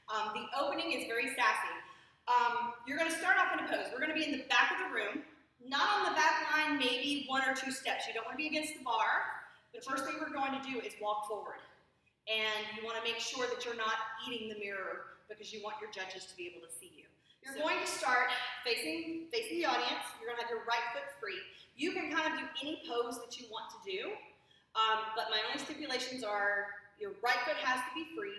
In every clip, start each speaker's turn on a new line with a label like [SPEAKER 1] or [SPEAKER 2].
[SPEAKER 1] The opening is very sassy. You're going to start off in a pose. We're going to be in the back of the room, not on the back line, maybe 1 or 2 steps. You don't want to be against the bar. The first thing we're going to do is walk forward. And you want to make sure that you're not eating the mirror because you want your judges to be able to see you. You're going to start facing the audience. You're going to have your right foot free. You can kind of do any pose that you want to do, but my only stipulations are your right foot has to be free.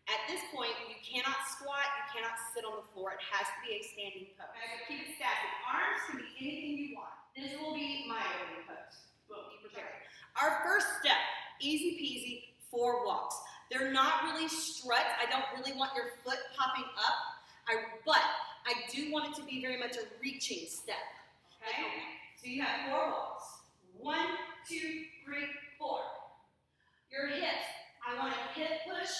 [SPEAKER 1] At this point, you cannot squat, you cannot sit on the floor. It has to be a standing pose. Okay, so keep it static. Arms can be anything you want. This will be my opening pose. Boom, be prepared. Our first step, easy peasy, 4 walks. They're not really struts. I don't really want your foot popping up, but I do want it to be very much a reaching step. Okay? So you have 4 walks. 1, 2, 3, 4. Your hips, I want a hip push,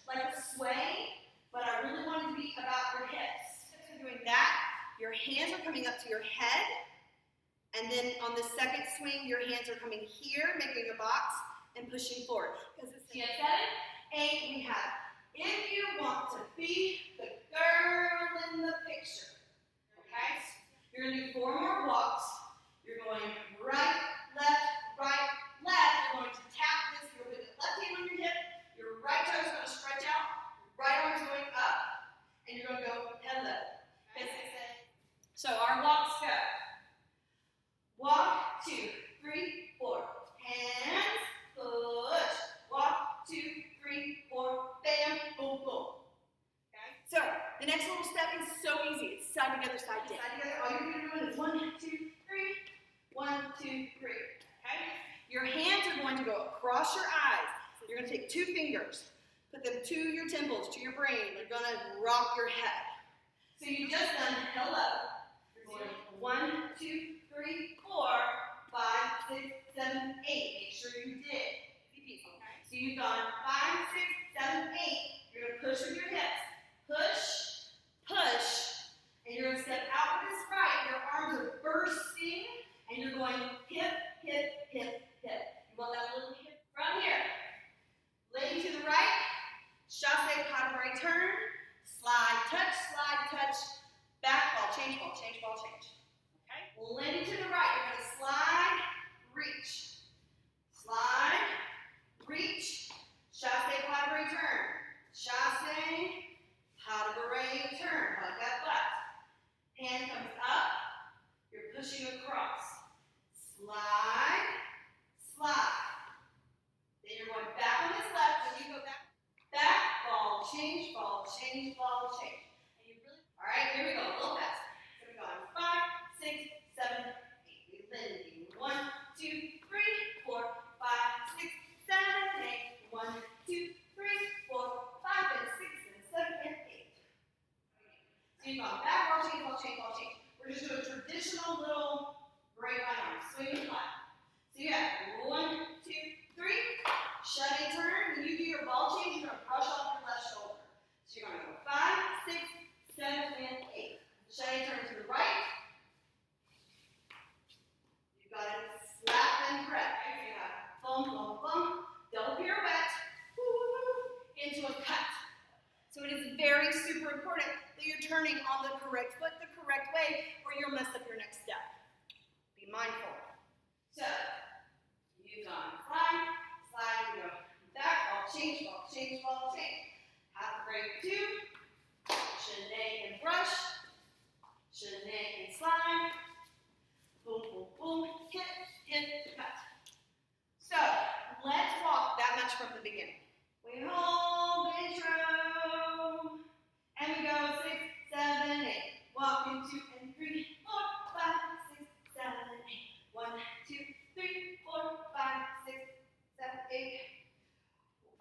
[SPEAKER 1] like a sway, but I really want it to be about your hips. So doing that, your hands are coming up to your head, and then on the second swing, your hands are coming here, making a box, and pushing forward. Because it's 7, 8, we have, if you want to be the girl in the picture, okay? You're going to do 4 more walks. You're going right, left, right, left. You're going to tap this. You're going to put the left hand on your hip. Your right toe is going to stretch out. Right arm is going up. And you're going to go hello. Okay? So our walks go. Walk, 2, 3, 4. Hands, push. Walk, 2, 3, 4. Bam, boom, boom. Okay? So the next little step is so easy. It's side together, side dip. Side together. All you're going to do is 1, 2, 3. 1, 2, 3. Okay? Your hands are going to go across your eyes. You're going to take 2 fingers, put them to your temples, to your brain. You're going to rock your head. So you just done hello. You're going 1, 2, 3, 4, 5, 6, 7, 8. Make sure you did. Okay? So you've gone 5, 6, 7, 8. You're going to push with your hips. Push, push, and you're going to step out with this right. Your arms are bursting, and you're going hip, hip, hip, hip. You want that little hip from here. Lady to the right, chasse, pas de right turn, slide, touch, back ball, change ball, change ball, change. Okay? Lady to the right, you're going to slide, reach, chasse, pas de right turn, chasse, pas de right turn, hug that butt. Hand comes up, you're pushing across, slide, then you're going back on this left, when you go back, ball, change, and you really, all right, here we go, a little faster. So we're going 5, 6, 7, 8, we landing, 1, 2, 3, 4, 5, 6, 7, 8, 1, 2, 3, 4, 5, and 6, and 7, and 8. So you've gone back, ball, change. We're just doing a traditional little great right arm, swing and flat. So you have 1, 2, 3, shut a turn. When you do your ball change, you're going to brush off your left shoulder. So you're going to go 5, 6, 7, and 8. Shut a turn to the right. You've got to slap and prep. Okay? So you have bum, double pirouette, into a cut. So it is very super important that you're turning on the correct foot the correct way, or you'll mess up your next step. Be mindful. So, you've gone slide, you go back, ball, change. Half break 2, Shanae and brush, Shanae and slide, boom, hit, cut. So, let's walk that much from the beginning. We hold intro, and we go 6, 7, 8. Walk in 2 and 3, 4, 5, 6, 7, 8. 1, 2, 3, 4, 5, 6, 7, 8.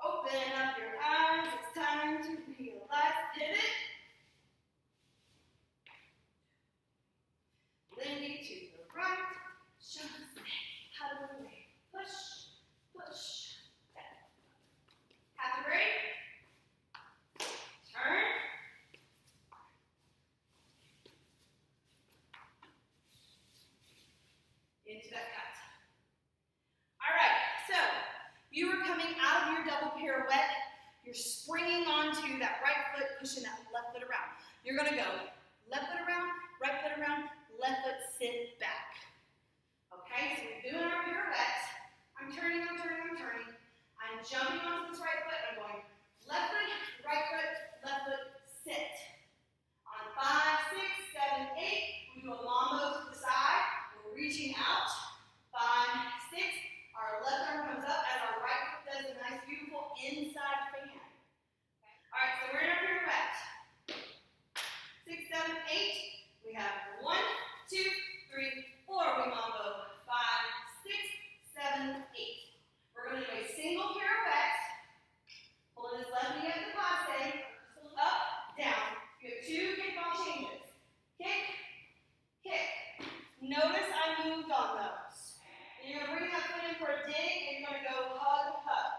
[SPEAKER 1] Open up your eyes. It's time to realize. Pivot. Lindy to the right. Chasse. Out of the way. Push. Back. Half a break. Turn. Into that cut. All right, so you are coming out of your double pirouette. you're springing onto that right foot, pushing that left foot around. You're going to go left foot around, right foot around, left foot, sit back. Okay, so we're doing our pirouette. I'm turning, I'm turning, I'm turning. I'm jumping onto this right foot, I'm going left foot, left foot, sit. On 5, 6, 7, 8, we do a mambo to the side. We're reaching out. 5, 6, our left arm comes up as our right foot does a nice, beautiful inside fan. All right, so we're in our pirouette. 6, 7, 8. We have 1, 2, 3, 4. We mambo. 5, 6, 7, 8. We're going to do a single pirouette. Pulling this left knee up to passe. Up, down. You have 2 kickball changes. Kick, kick. Notice I moved on those. And you're going to bring that foot in for a dig, and you're going to go hug, hug.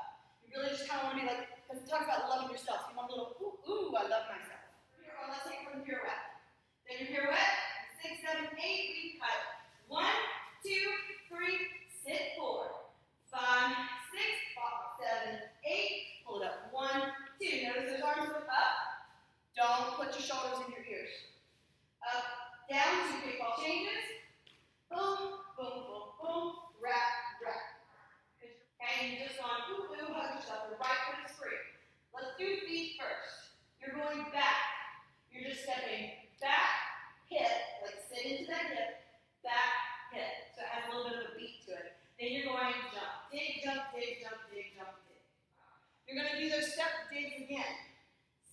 [SPEAKER 1] You really just kind of want to be like, because it talks about loving yourself. You want a little, ooh, ooh, I love myself. Here, let's take it from the pirouette. Then your pirouette, 6, 7, 8, we cut. 1, 2, 3, sit forward. 5, 6, 7, 8, pull it up. 1, 2. Notice those arms look up. Don't put your shoulders in your ears. Up, down, 2 kickball changes. Boom, boom, boom, boom. Wrap, wrap. Okay, you just want to ooh, ooh, hug yourself. The right foot is free. Let's do feet first. You're going back. You're just stepping back, hip, like sit into that hip, back, hip. So it has a little bit of a beat to it. Then you're going jump, dig, jump, dig, jump, dig, jump, dig. You're going to do those step digs again.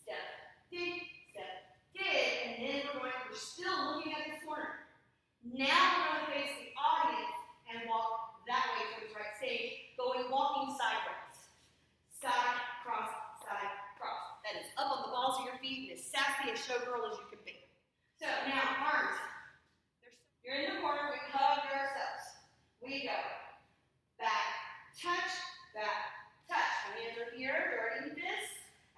[SPEAKER 1] Step, dig, and then we're still looking at this corner. Now we're going to face the audience and walk that way towards the right stage, walking sideways. Side, cross, side, cross. That is up on the balls of your feet and as sassy a showgirl as you can be. So now, arms. You're in the corner, we hug ourselves. We go back, touch, back, touch. My hands are here, they're already in this.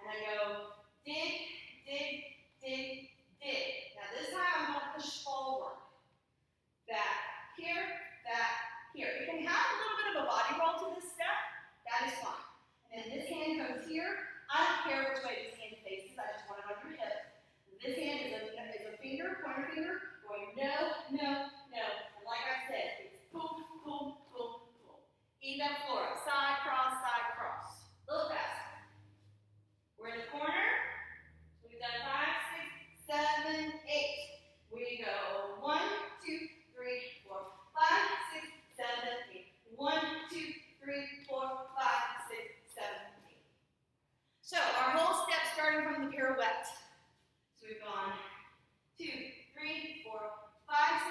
[SPEAKER 1] And I go dig, dig, dig, dig. Now this time I'm going to push forward. Back here, back here. You can have a little bit of a body roll to this step. That is fine. And then this hand goes here. I don't care which way this hand faces. I just want it on your hip. This hand is a finger, pointer finger, going no, no, no. And like I said, it's boom, boom, boom, boom. Eat that floor. Side, cross, side, cross. A little faster. We're in the corner. We've done 5, 6, 7, 8. We go 1, 2, 3, 4, 5, 6, 7, 8. 1, 2, 3, 4, 5, 6, 7, 8. So our whole step starting from the pirouette. So we've gone 2, 3, 4, 5,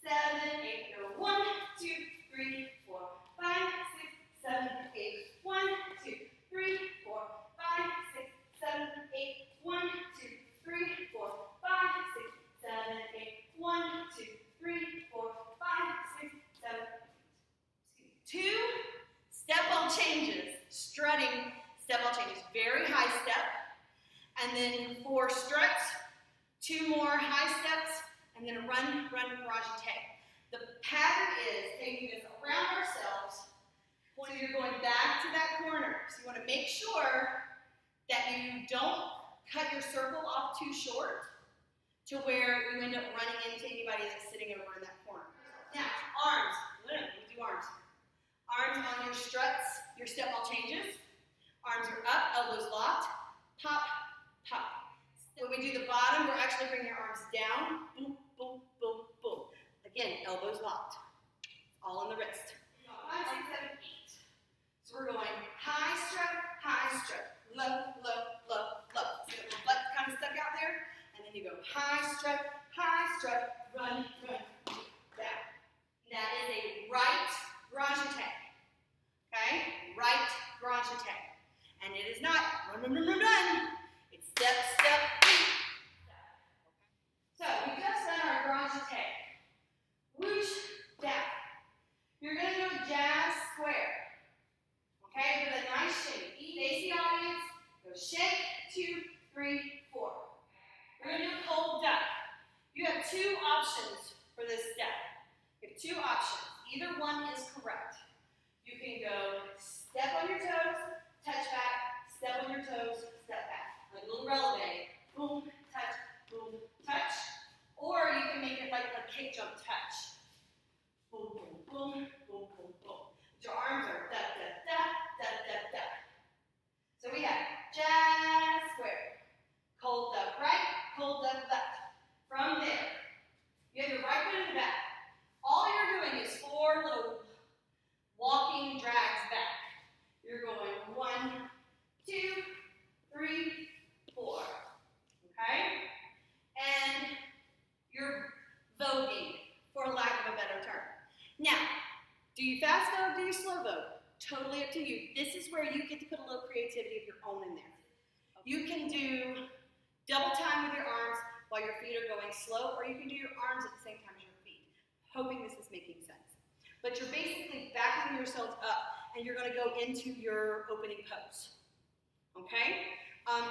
[SPEAKER 1] 6, 7, 8. Go 1, 2, 3, 4, 5, 6, 7, 8. 1, 2, 3, 4, 5, 6, 7, 8. 1, 2, 3, 4, 5, 6, 7, 8. 1, 2, 3, 4, 5, 6, 7, 8. 2 step-ball changes, strutting step-ball changes. Very high step, and then 4 struts, 2 more high steps, and then a run, garage tag. The pattern is taking this around ourselves when you're going back to that corner. So you want to make sure that you don't cut your circle off too short to where you end up running into anybody that's sitting over in that corner. Now, arms. We do arms. Arms on your struts, your step ball changes. Arms are up, elbows locked. Pop, pop. When we do the bottom, we're actually bringing our arms down. Boom, boom, boom, boom. Again, elbows locked. All in the wrist. 5, 6, 7, 8. So we're going high strut, low, low, low, low. So the butt kind of stuck out there. And then you go high strut, run, run, down. That is a right garage attack. Okay? Right garage attack. And it is not run, run, run, run. It's step, step, beat. So we've just done our garage attack. Whoosh, down. You're going to do a jazz square. Okay? With a nice shake. Face the audience. Go shake, 2, 3, 4. We're going to do a cold duck. You have 2 options for this step. You have 2 options. Either one is correct. You can go step on your toes, touch back, step on you get to put a little creativity of your own in there. You can do double time with your arms while your feet are going slow, or you can do your arms at the same time as your feet. Hoping this is making sense. But you're basically backing yourselves up, and you're going to go into your opening pose. Okay?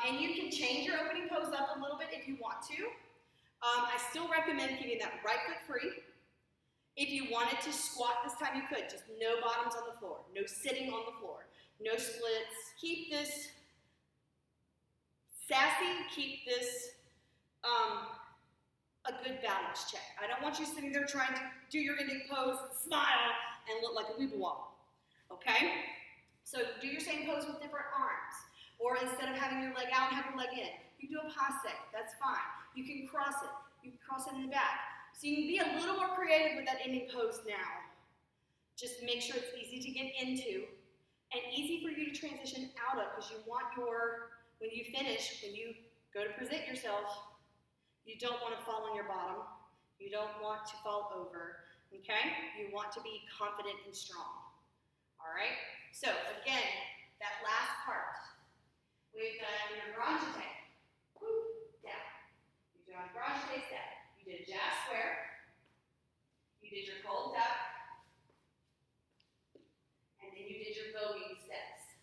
[SPEAKER 1] And you can change your opening pose up a little bit if you want to. I still recommend keeping that right foot free. If you wanted to squat this time, you could. Just no bottoms on the floor. No sitting on the floor. No splits. Keep this sassy. Keep this a good balance check. I don't want you sitting there trying to do your ending pose and smile and look like a weeble wobble. Okay? So do your same pose with different arms. Or instead of having your leg out, have your leg in. You can do a passe. That's fine. You can cross it. You can cross it in the back. So you can be a little more creative with that ending pose now. Just make sure it's easy to get into and easy for you to transition out of, because you want when you finish, when you go to present yourself, you don't want to fall on your bottom. You don't want to fall over, okay? You want to be confident and strong, all right? So again, that last part, we've done your grand jeté, down. You've done grand jeté step. You did jazz square, you did your cold duck, and then you did your voguing steps,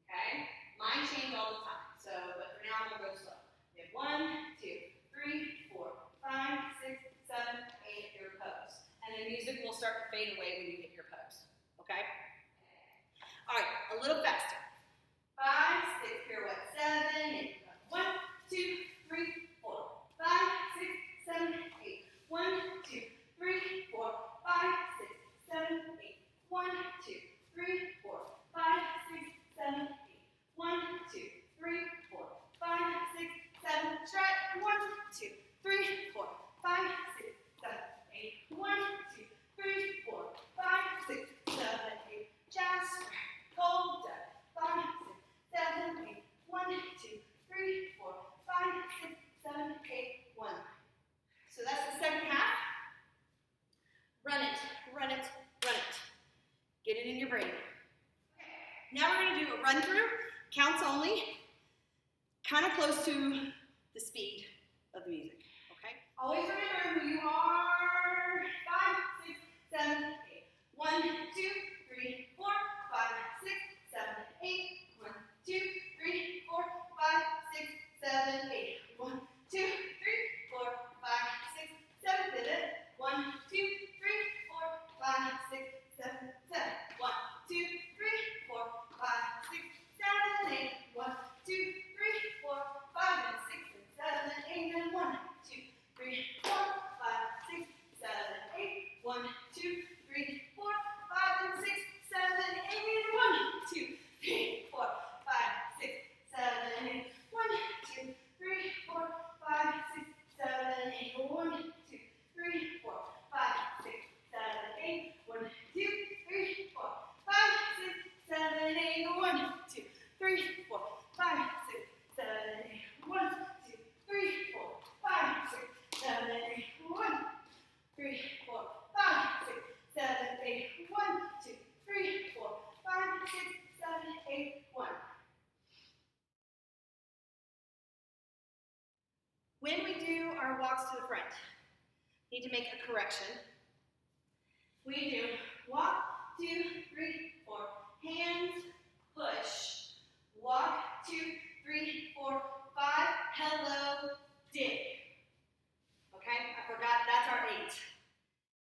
[SPEAKER 1] okay? Mine change all the time, but for now I'm going to go slow. You have 1, 2, 3, 4, 5, 6, 7, 8, your pose. And then music will start to fade away when you hit your pose, okay? All right, a little faster. 5, 6, pirouette, 7, 8, 1, 2, 3, 4, 5, 6, 7, 8. 1, 2, 3, 4, 5, 6, 7, 8. 1, 2, 3, 4, 5, 6, 7, 8. 1, 2, 3, 4, 5, 6, 7. Stretch. 1, 2, 3, 4, 5, 6, 7, 8. 1, 2, 3, 4, 5, 6, 7, 8. Jazz square. Cold duck. 5, 6, 7, 8. 1, 2, 3, 4, 5, 6, 7, 8. 1. So that's the second half. Run it, run it, run it. Get it in your brain. Okay. Now we're going to do a run through, counts only, kind of close to the speed of the music. Okay? Always remember who you are. 5, 6, 7, 8. 1, 2, 3, 4, 5, 6, 7, 8. 1, 2, 3, 4, 5, 6, 7, 8. 1, 2, 3, 4, 5, 6, 7, did it. 1, 2, 3, 4, 5, 6, 7, 7. 1, 2, 3, 4, 5, 6, 7, 8. 1, 2, 3, 4, 5, and 6, and 7, and 8, and 1, 2, 3, 4, 5, 6, 7, 8. 1, 2, 3, 4, 5, and 6, 7, 8, and 1, 2, 3, 4, 5, 6, 7, 8. 1, 2, 3, 4, 5, 6, 7, 8. 1, 2, 3, 4, 5, 6, 7, 8. 1, 2, 3, 4, 5, 6, 7, 8. 1, 2, 3, 4, 5, 6, 7, 8. 1, 2, 3, 4, 5, 6, 7, 8. 1, 3, 4, 5, 6, 7, 8. 1, 2, 3, 4, 5, 6, 7, 8. 1. When we do our walks to the front, need to make a correction. We do walk, 2,